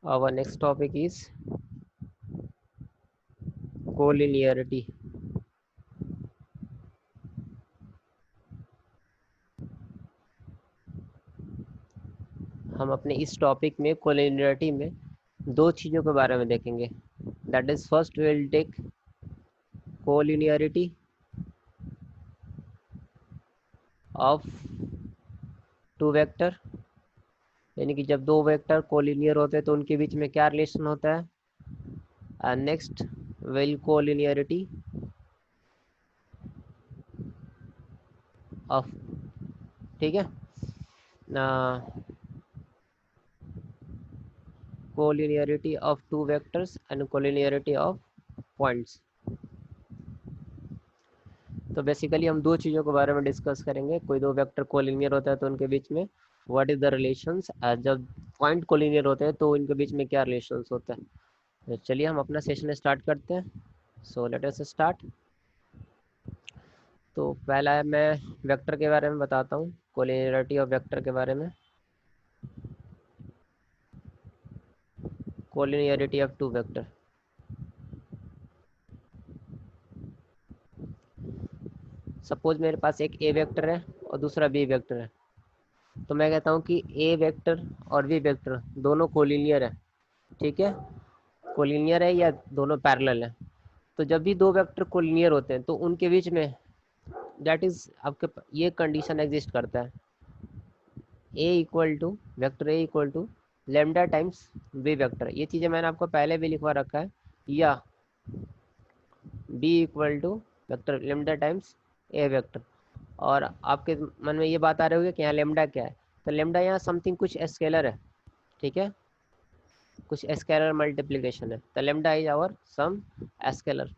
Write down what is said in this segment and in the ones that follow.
Our next topic is collinearity. हम अपने इस टॉपिक में कोलिनियरिटी में दो चीज़ों के बारे में देखेंगे. That is first we will take collinearity of two vector, यानी कि जब दो वेक्टर कोलिनियर होते हैं तो उनके बीच में क्या रिलेशन होता है. And next will collinearity of, ठीक है, collinearity of two vectors and collinearity of points. तो बेसिकली हम दो चीज़ों के बारे में डिस्कस करेंगे. कोई दो वेक्टर कोलिनियर होता है तो उनके बीच में व्हाट इज द रिलेशंस, जब पॉइंट कोलिनियर होते हैं तो इनके बीच में क्या रिलेशंस होता है. तो चलिए हम अपना सेशन स्टार्ट करते हैं. So let us start. तो पहला है, मैं वेक्टर के बारे में बताता हूँ, कोलिनियरिटी ऑफ वेक्टर के बारे में. Collinearity of two vector. Suppose मेरे पास एक ए वेक्टर है और दूसरा बी वेक्टर है. तो मैं कहता हूँ कि ए वेक्टर और बी वेक्टर दोनों कोलिनियर है. ठीक है, कोलिनियर है या दोनों पैरेलल है. तो जब भी दो वेक्टर कोलिनियर होते हैं तो उनके बीच में दैट इज आपके ये कंडीशन एग्जिस्ट करता है, A equal to vector A equal to lambda times B vector. ये चीज़ें मैंने आपको पहले भी लिखवा रखा है. या B equal to vector lambda times A vector. और आपके मन में ये बात आ रही होगी कि यहाँ लेमडा क्या है. तो लेमडा यहाँ समथिंग कुछ स्केलर है. ठीक है, कुछ स्केलर मल्टीप्लिकेशन है. तो lambda is our some scalar.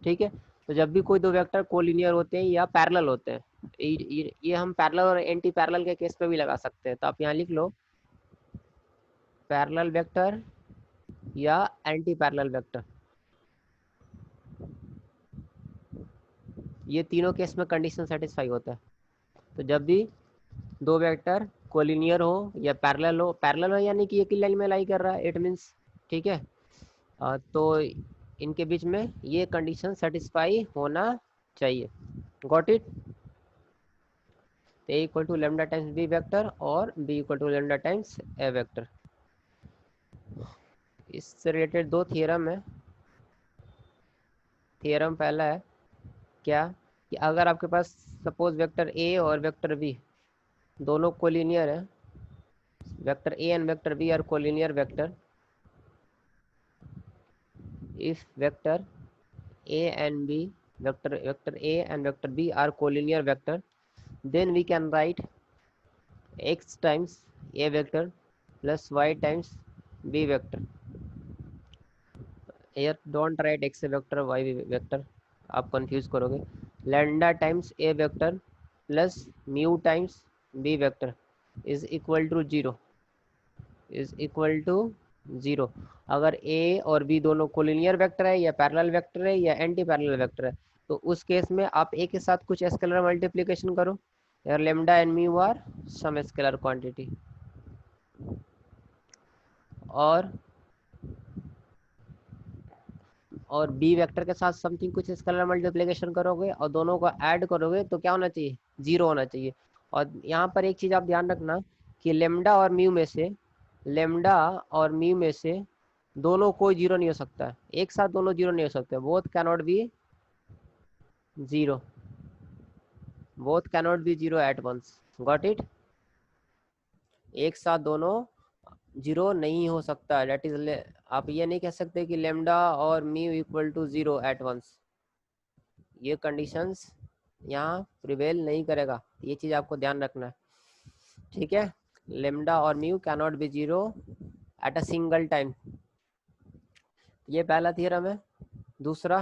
ठीक है, तो जब भी कोई दो वेक्टर कोलिनियर होते हैं या पैरेलल होते हैं, ये हम पैरेलल और एंटी पैरेलल के केस पे भी लगा सकते हैं. तो आप यहाँ लिख लो पैरेलल वेक्टर या एंटी पैरेलल वेक्टर. ये तीनों केस में कंडीशन सेटिस्फाई होता है. तो जब भी दो वेक्टर कोलिनियर हो या पैरेलल हो यानी कि एक ही लाइन में लाई कर रहा है, इट मीन्स, ठीक है, तो इनके बीच में ये कंडीशन सेटिस्फाई होना चाहिए. Got it. A equal to lambda times B vector और B equal to lambda times A vector. इससे रिलेटेड दो थियरम है. थियरम पहला है क्या, कि अगर आपके पास सपोज वेक्टर ए और वेक्टर बी दोनों कोलिनियर है, vector A and vector B are collinear vector. if vector a and b, vector a and vector b are collinear vector, then we can write x times a vector plus y times b vector. here don't write x vector y vector, आप confuse करोगे. lambda times a vector plus mu times b vector is equal to 0, is equal to 0. अगर A और B दोनों collinear vector है या parallel vector है या anti parallel vector है, तो उस केस में आप ए के साथ कुछ स्केलर मल्टीप्लिकेशन करो. यार lambda and mu are some scalar quantity. और बी वेक्टर के साथ समथिंग कुछ स्केलर मल्टीप्लिकेशन करोगे और दोनों को ऐड करोगे तो क्या होना चाहिए, 0 होना चाहिए. और यहाँ पर एक चीज़ आप ध्यान रखना कि लेमडा और म्यू में से दोनों कोई 0 नहीं हो सकता है. एक साथ दोनों 0 नहीं हो सकते. Both cannot be 0, both cannot be 0 at once. Got it. एक साथ दोनों 0 नहीं हो सकता. डेट इज, आप ये नहीं कह सकते कि लेमडा और mu equal to 0 at once. ये कंडीशंस यहाँ प्रिवेल नहीं करेगा. ये चीज़ आपको ध्यान रखना है. ठीक है, लेमडा और mu cannot be 0 at a single time. ये पहला थ्योरम है. दूसरा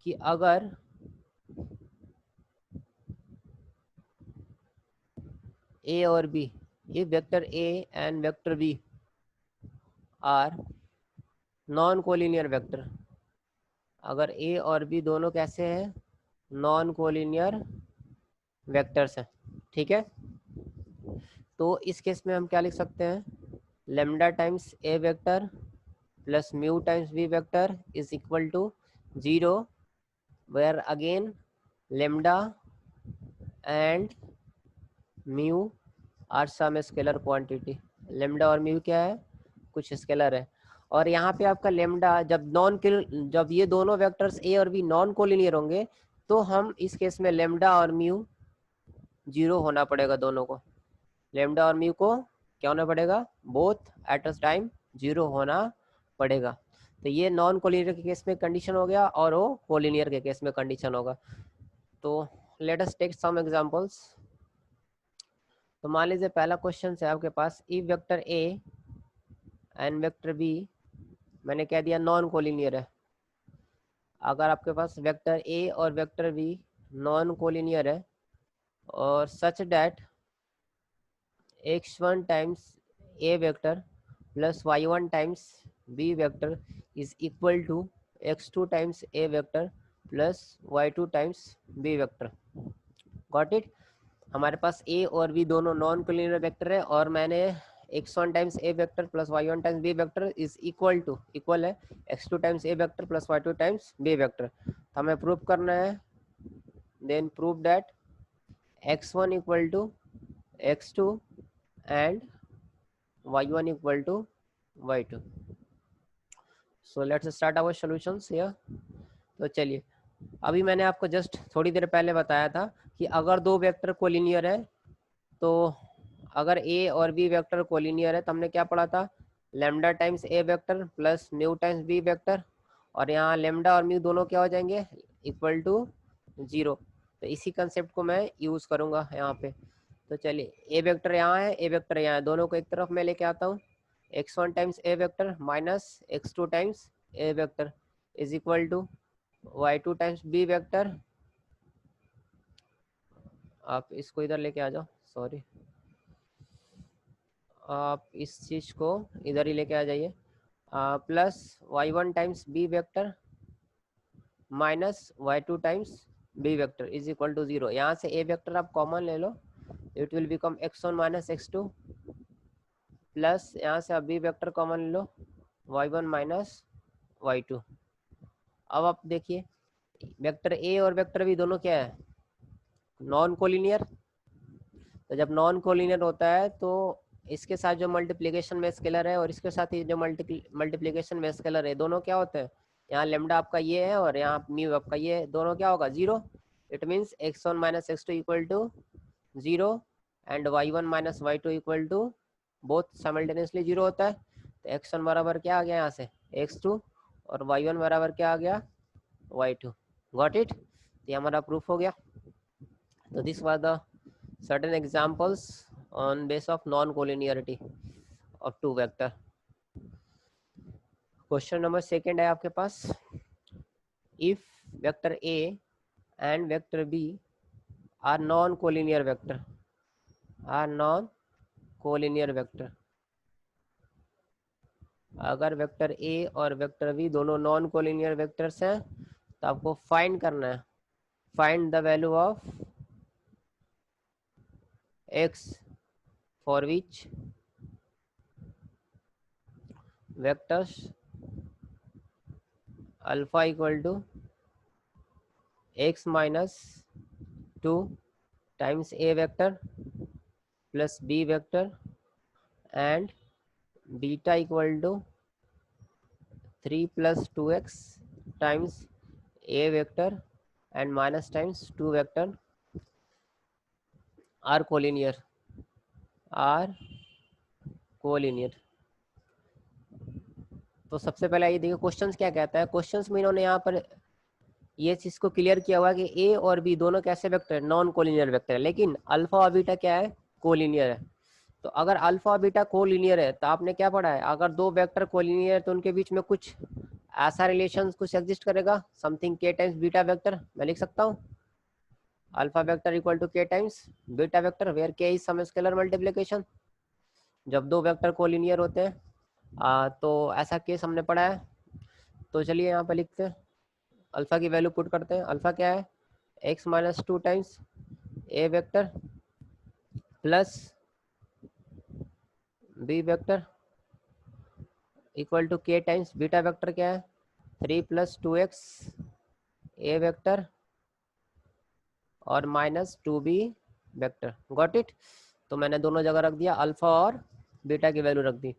कि अगर ए और B, if vector a and vector b are non collinear vector, अगर ए और बी दोनों कैसे हैं, नॉन कोलिनियर वेक्टर्स हैं. ठीक है, तो इस केस में हम क्या लिख सकते हैं, lambda times A vector plus mu times B vector is equal to 0, where again lambda and mu are some scalar quantity. Lambda और म्यू क्या है, कुछ स्केलर है। और यहाँ पे आपका लेमडा जब ये दोनों वेक्टर्स ए और बी नॉन कोलिनियर होंगे तो हम इस केस में लेमडा और म्यू 0 होना पड़ेगा दोनों को। लेमडा और म्यू को क्या होना पड़ेगा, बोथ एट अ टाइम 0 होना पड़ेगा। तो ये नॉन कोलिनियर के केस में कंडीशन हो गया और वो कोलिनियर के केस में कंडीशन होगा। तो let us take some examples. तो मान लीजिए पहला क्वेश्चन है आपके पास, if vector A and vector B मैंने कह दिया नॉन कोलिनियर है। अगर आपके पास वेक्टर ए और वेक्टर बी नॉन कोलिनियर है और such that x1 times A vector plus y1 times B vector is equal to x2 times A vector plus y2 times B vector. Got it. हमारे पास ए और B दोनों non collinear vector है और मैंने x1 times A vector plus y1 times B vector is equal है x2 times ए vector plus y2 times B vector. तो हमें प्रूव करना है, then prove that x1 equal to x2 and y1 equal to y2। So let's start our solutions here. तो चलिए, अभी मैंने आपको जस्ट थोड़ी देर पहले बताया था कि अगर दो वेक्टर कोलिनियर है तो अगर ए और बी वेक्टर कोलिनियर है तो हमने क्या पढ़ा था, लेमडा टाइम्स ए vector plus mu times B vector, और यहाँ लेमडा और म्यू दोनों क्या हो जाएंगे, इक्वल टू 0। तो इसी कंसेप्ट को मैं यूज़ करूँगा यहाँ पे। तो चलिए, ए वेक्टर यहाँ है, ए वेक्टर यहाँ है, दोनों को एक तरफ मैं लेके आता हूँ। x1 times A vector minus x2 times A vector is equal to y2 times B vector. आप इसको इधर लेके आ जाओ, सॉरी, आप इस चीज को इधर ही लेके आ जाइए, plus y1 times B vector minus y2 times B vector is equal to 0। यहाँ से ए वेक्टर आप कॉमन ले लो, it will become x1 minus x2 plus यहाँ से आप बी वेक्टर कॉमन ले लो, y1 माइनस y2। अब आप देखिए, वेक्टर ए और वेक्टर बी दोनों क्या है, नॉन कोलिनियर। तो जब नॉन कोलिनियर होता है तो इसके साथ जो मल्टीप्लिकेशन में स्केलर है और इसके साथ ही जो मल्टीप्लिकेशन में स्केलर है, दोनों क्या होते हैं, यहाँ लेमडा आपका ये है और यहाँ म्यू आपका ये है, दोनों क्या होगा, 0। It means x1 minus x2 equal to 0 and y1 minus y2 equal to both simultaneously 0 होता है। तो x1 बराबर क्या आ गया यहाँ से, x2, और y1 बराबर क्या आ गया, y2। Got it. ये हमारा प्रूफ हो गया। तो this was the certain examples on base of non-collinearity of two vector। Question number second है आपके पास, if vector A and vector B are non collinear vector, अगर वेक्टर ए और वेक्टर बी दोनों नॉन कोलिनियर वेक्टर्स हैं तो आपको find करना है, find the value of x for which vectors alpha equal to x minus 2 times a vector plus b vector and beta equal to 3 plus 2x times a vector and minus times 2 vector are collinear, तो सबसे पहले ये देखिए questions क्या कहता है। Questions में इन्होंने यहाँ पर ये चीज को क्लियर किया हुआ कि ए और बी दोनों कैसे वेक्टर है, नॉन कोलिनियर वेक्टर है, लेकिन अल्फा और बीटा क्या है, कोलिनियर है। तो अगर अल्फा और बीटा कोलिनियर है तो आपने क्या पढ़ा है, अगर दो वेक्टर कोलिनियर है तो उनके बीच में कुछ ऐसा रिलेशन कुछ एग्जिस्ट करेगा, समथिंग के टाइम्स बीटा वेक्टर। मैं लिख सकता हूँ अल्फा वेक्टर इक्वल टू के टाइम्स बीटा वेक्टर वेयर के इज सम स्केलर मल्टीप्लिकेशन। जब दो वेक्टर कोलिनियर होते हैं तो ऐसा केस हमने पढ़ा है। तो चलिए यहाँ पे लिखते हैं, अल्फा की वैल्यू पुट करते हैं। अल्फा क्या है, x minus 2 times A vector plus B vector equal to के टाइम्स बीटा वेक्टर क्या है 3 प्लस 2x ए वेक्टर और minus 2b vector. Got it. तो मैंने दोनों जगह रख दिया, अल्फा और बीटा की वैल्यू रख दी।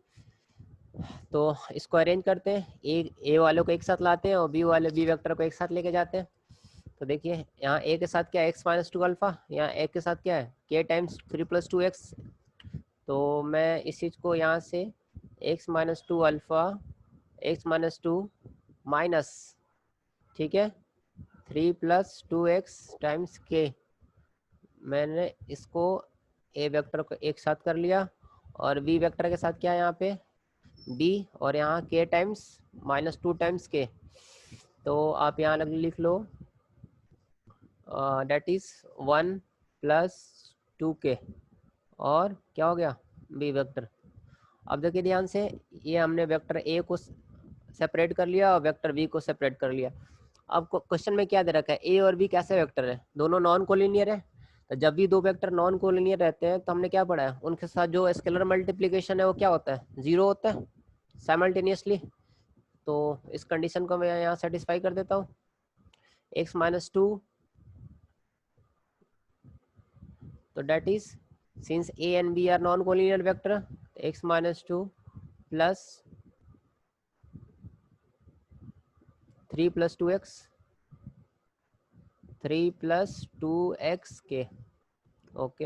तो इसको अरेंज करते हैं, ए वालों को एक साथ लाते हैं और बी वाले बी वेक्टर को एक साथ लेके जाते हैं। तो देखिए यहाँ ए के साथ क्या है एक्स माइनस टू अल्फा, यहाँ ए के साथ क्या है के टाइम्स 3 प्लस 2x। तो मैं इस चीज़ को यहाँ से x minus to alpha x minus to minus, ठीक है 3 प्लस 2x टाइम्स के, मैंने इसको ए वेक्टर को एक साथ कर लिया और बी वेक्टर के साथ क्या है यहाँ पे b और यहाँ k times minus 2 times k। तो आप यहाँ लिख लो डेट इज 1 प्लस 2k और क्या हो गया b वेक्टर। अब देखिए ध्यान से, ये हमने वेक्टर a को सेपरेट कर लिया और वेक्टर b को सेपरेट कर लिया। अब क्वेश्चन में क्या दे रखा है a और b कैसे वेक्टर है, दोनों नॉन कोलिनियर है। तो जब भी दो वेक्टर नॉन कोलिनियर रहते हैं तो हमने क्या पढ़ा है, उनके साथ जो स्केलर मल्टीप्लिकेशन है वो क्या होता है, जीरो होता है साइमल्टेनियसली। तो इस कंडीशन को मैं यहाँ सेटिस्फाई कर देता हूँ, x माइनस टू, तो that is since a and b are non collinear vector, x minus two plus 3 plus 2x 3 plus 2x के, ओके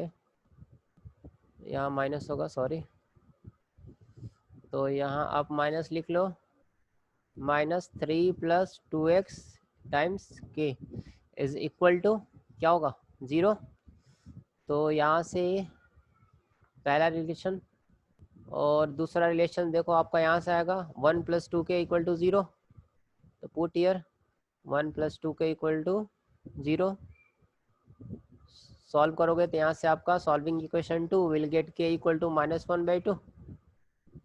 यहाँ माइनस होगा सॉरी, तो यहाँ आप माइनस लिख लो माइनस 3 प्लस 2x टाइम्स के इज इक्वल टू क्या होगा 0। तो यहाँ से पहला रिलेशन और दूसरा रिलेशन देखो आपका यहाँ से आएगा 1 प्लस 2k इक्वल टू 0। तो put here 1 plus 2k equal to 0, solve करोगे तो यहाँ से आपका solving equation 2 will get k equal to -1/2।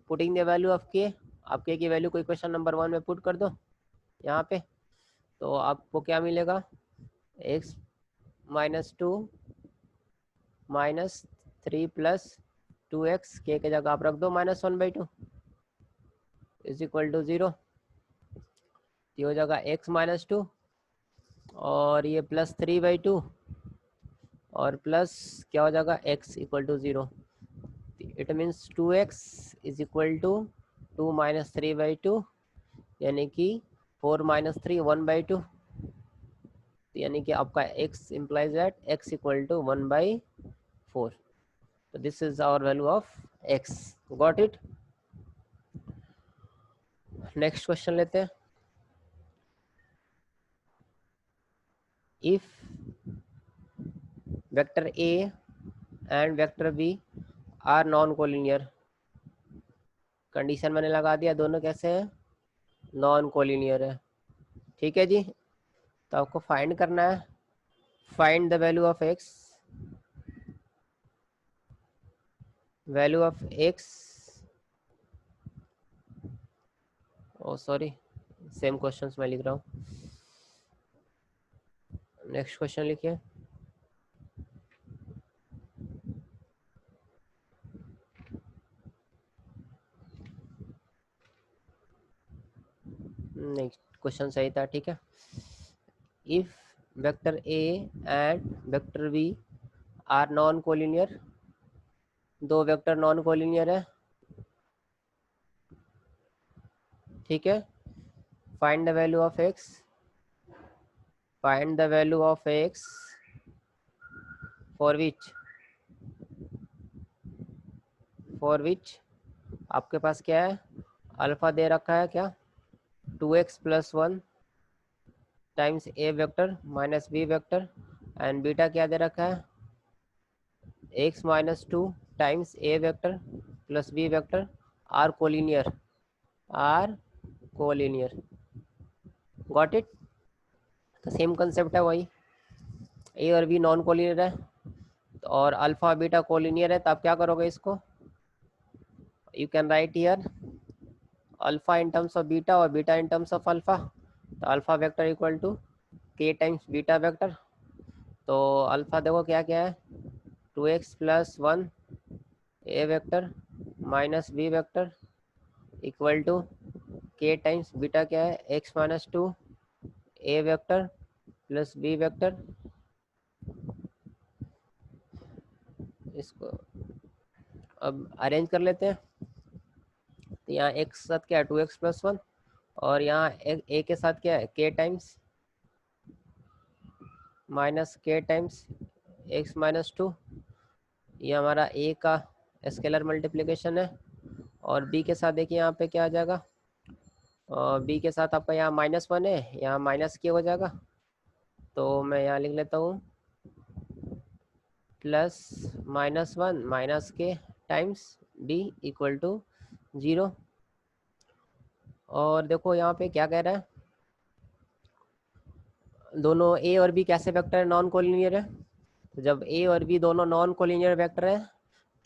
Putting the value of k, आप k की वैल्यू को इक्वेशन नंबर 1 में पुट कर दो यहाँ पे, तो आपको क्या मिलेगा x minus to minus 3 plus 2x k के जगह आप रख दो -1/2 इज इक्वल टू 0। ये हो जाएगा x माइनस टू और ये प्लस 3/2 और प्लस क्या हो जाएगा x equal to 0। It means 2x is equal to 2 minus 3/2 यानी कि 4 माइनस 3 1/2, यानी कि आपका x implies that x equal to 1/4। तो this is our value of x। Got it. Next question लेते हैं। If vector a and vector b are non collinear, condition मैंने लगा दिया दोनों कैसे हैं नॉन कोलिनियर है, ठीक है जी। तो आपको फाइंड करना है, find the value of x, value of x, oh sorry same questions मैं लिख रहा हूँ। नेक्स्ट क्वेश्चन लिखिए। नेक्स्ट क्वेश्चन सही था, ठीक है। If vector a and vector b are non collinear, दो वेक्टर नॉन कोलिनियर है, ठीक है। Find the value of x, find the value of x for which आपके पास क्या है अल्फा दे रखा है क्या 2x plus 1 times a vector minus b vector, and beta क्या दे रखा है x minus 2 times a vector plus b vector, are collinear, are collinear. Got it. तो सेम कंसेप्ट है वही, a और b नॉन कोलिनियर है और अल्फा बीटा कोलिनियर है, तो आप क्या करोगे इसको, you can write here alpha in terms of beta और beta in terms of alpha. तो alpha vector equal to k times beta vector. तो अल्फा देखो क्या क्या है 2x plus 1 A vector minus B vector equal to के times beta क्या है, X minus two A vector plus B vector, इसको अब अरेंज कर लेते हैं। तो यहाँ एक्स के साथ क्या है 2x प्लस 1, और यहाँ ए के साथ क्या है के टाइम्स माइनस के टाइम्स एक्स माइनस टू, ये हमारा ए का स्केलर मल्टीप्लिकेशन है। और बी के साथ देखिए यहाँ पे क्या आ जाएगा, और बी के साथ आपका यहाँ -1 है, यहाँ माइनस के हो जाएगा। तो मैं यहाँ लिख लेता हूँ प्लस -1 माइनस के टाइम्स बी इक्वल टू 0। और देखो यहाँ पे क्या कह रहा है, दोनों ए और बी कैसे वेक्टर है, नॉन कोलिनियर है। तो जब ए और बी दोनों नॉन कोलिनियर वेक्टर है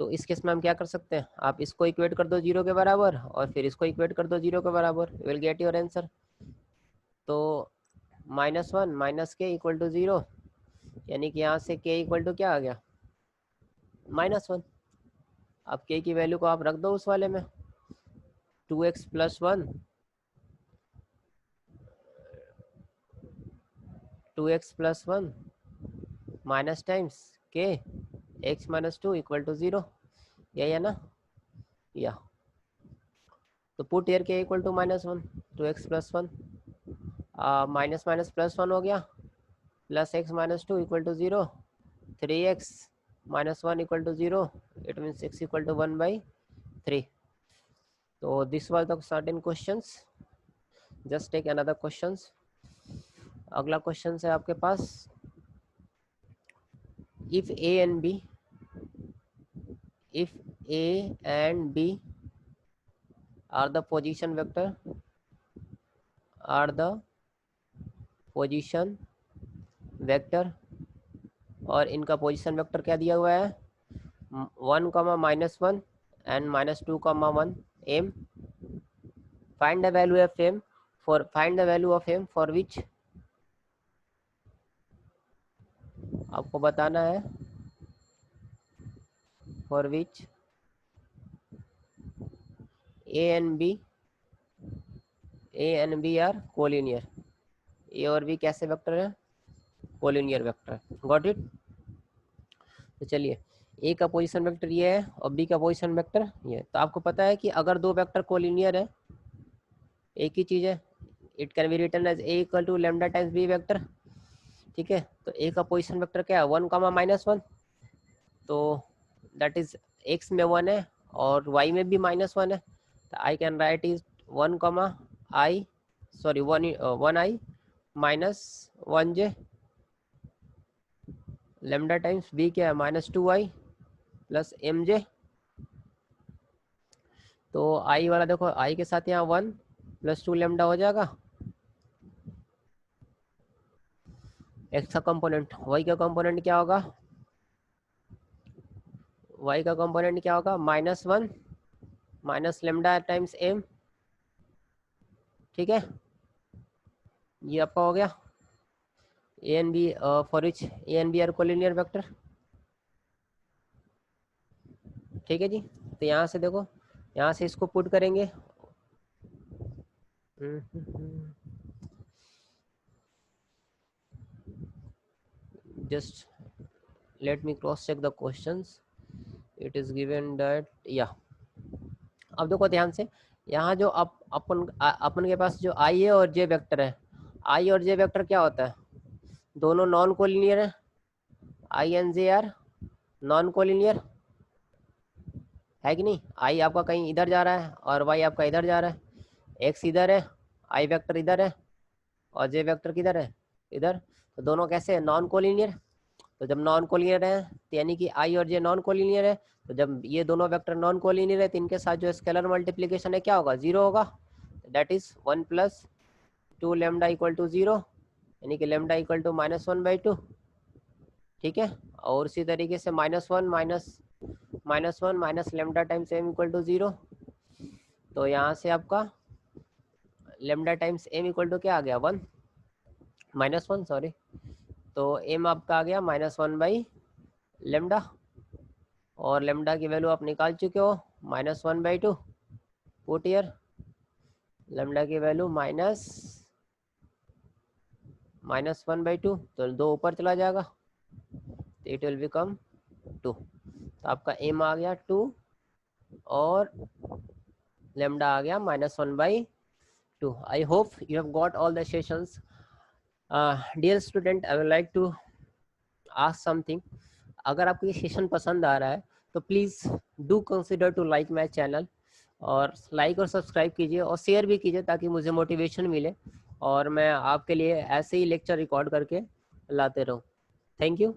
तो इस केस में हम क्या कर सकते हैं, आप इसको इक्वेट कर दो 0 के बराबर और फिर इसको इक्वेट कर दो 0 के बराबर, विल गेट योर आंसर। तो -1 माइनस के इक्वल टू 0, यानी कि यहाँ से के इक्वल टू क्या आ गया -1। अब के की वैल्यू को आप रख दो उस वाले में, 2x plus 1 2x plus 1 minus times k x minus 2 equal to 0, यही है ना। या तो put here k equal to -1 2x plus 1 minus minus plus 1 हो गया, plus x minus 2 equal to 0, 3x minus 1 equal to 0, it means x equal to 1/3। तो this was the certain questions, just take another questions. अगला question है आपके पास, if a and b are the position vector और इनका position vector क्या दिया हुआ है 1, -1 and -2, 1 m। find the value of m for which आपको बताना है for which a and b are collinear। a और b कैसे वेक्टर है, कोलिनियर वेक्टर। Got it. तो चलिए ए का पोजीशन वेक्टर ये है और बी का पोजीशन वेक्टर ये है। तो आपको पता है कि अगर दो वेक्टर कोलिनियर है, एक ही चीज है, it can be written as a equal to lambda times B vector. ठीक है, तो ए का पोजीशन वेक्टर क्या है 1, -1, तो दैट इज एक्स में 1 है और वाई में भी -1 है। तो I can write is 1 i sorry 1i -1j lambda times b क्या है -2i प्लस mj। तो i वाला देखो i के साथ यहाँ 1 + 2 लेमडा हो जाएगा, x का कंपोनेंट। y का कंपोनेंट क्या होगा, y का कंपोनेंट क्या होगा -1 माइनस लेमडा टाइम्स m। ठीक है, ये आपका हो गया a and b for which a and b are collinear vector. ठीक है जी, तो यहाँ से देखो, यहाँ से इसको पुट करेंगे, just let me cross check the questions, it is given that या। अब देखो ध्यान से, यहाँ जो अपन के पास जो आई है और जे वेक्टर है, आई और जे वेक्टर क्या होता है, दोनों नॉन कोलिनियर है। I and J are non collinear है कि नहीं। आई आपका कहीं इधर जा रहा है और वाई आपका इधर जा रहा है, एक्स इधर है, आई वेक्टर इधर है और जे वेक्टर किधर है इधर। तो दोनों कैसे है नॉन कोलिनियर। तो जब नॉन कोलिनियर है तो यानी कि आई और जे नॉन कोलिनियर है, तो जब ये दोनों वेक्टर नॉन कोलिनियर है तो इनके साथ जो स्केलर मल्टीप्लिकेशन है क्या होगा 0 होगा, that is 1 + 2 lambda equal to 0, यानी कि लेमडा इक्वल टू -1/2। ठीक है, और उसी तरीके से -1 minus lambda times m equal to 0। तो यहाँ से आपका lambda times m equal to क्या आ गया 1 -1 सॉरी, तो m आपका आ गया -1/लेमडा, और लेमडा की वैल्यू आप निकाल चुके हो -1/2 पुट हियर लेमडा की वैल्यू -1/2, तो 2 ऊपर चला जाएगा, तो इट विल बिकम 2। तो आपका एम आ गया 2 और लेमडा आ गया -1/2। I hope you have got all the sessions. Dear student, I would like to ask something. अगर आपको ये सेशन पसंद आ रहा है तो please do consider to like my channel, और लाइक और सब्सक्राइब कीजिए और शेयर भी कीजिए ताकि मुझे मोटिवेशन मिले और मैं आपके लिए ऐसे ही लेक्चर रिकॉर्ड करके लाते रहूँ। Thank you.